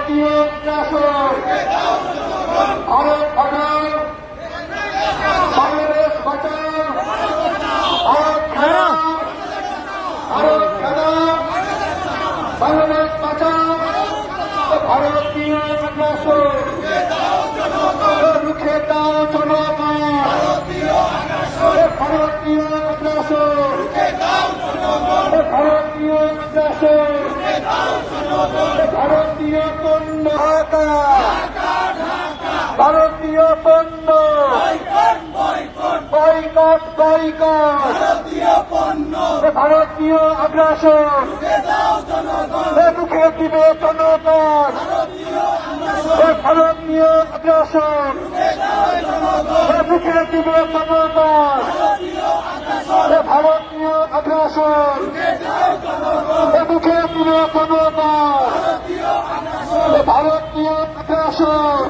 ভারতীয় শাসন, ভারত ভাষার বাংলাদেশ বাঁচাও, ভারত খেলা, ভারত খেলা, বাংলাদেশ বাঁচাও, ভারতীয় শাসন রুখে দাও জনগণ, ভারতীয় শাসন, ভারতীয় শাসন, ভারতীয় পণ্য ভারতীয় পণ্য বয়কট বয়কট, ভারতীয় আগ্রাসন রুখে দিবে জনগণ, ভারতীয় আগ্রাসন রুখে দিবে জনগণ, ভারতীয় আগ্রাসন রুখে দিবে জনগণ, ভারতীয় আগ্রাসন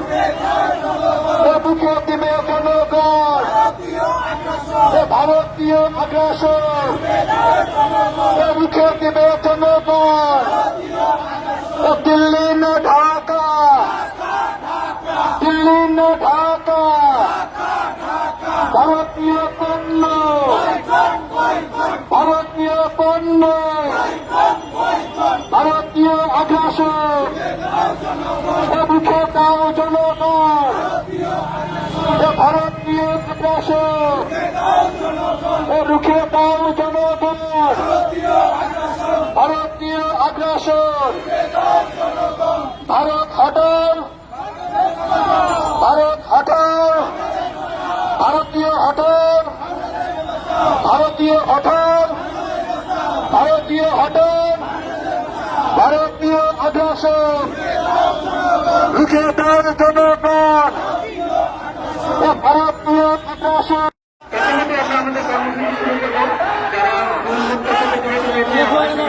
রুখে দিবে জনগণ, ভারতীয় আগ্রাসন রুখে দিবে জনগণ, দিল্লি না ঢাকা, দিল্লি না ঢাকা, ভারতীয় পণ্য, ভারতীয় পণ্য, ভারতীয় আগ্রাসন রুখে দাও জনগণ, ভারতীয় আগ্রাসন রুখে দাও জনগণ, ভারতীয় আগ্রাসন, ভারত হটাও, ভারত হটাও, ভারতীয় হটাও, ভারতীয় হটাও, ভারতীয় হটাও, ভারতীয় আগ্রাসন রুখে দাও জনগণ, ভারতীয় আগ্রাসন। আমাদের কর্মসূচি শুরু করব, যারা উন্মুক্ত সাথে জড়িত রয়েছে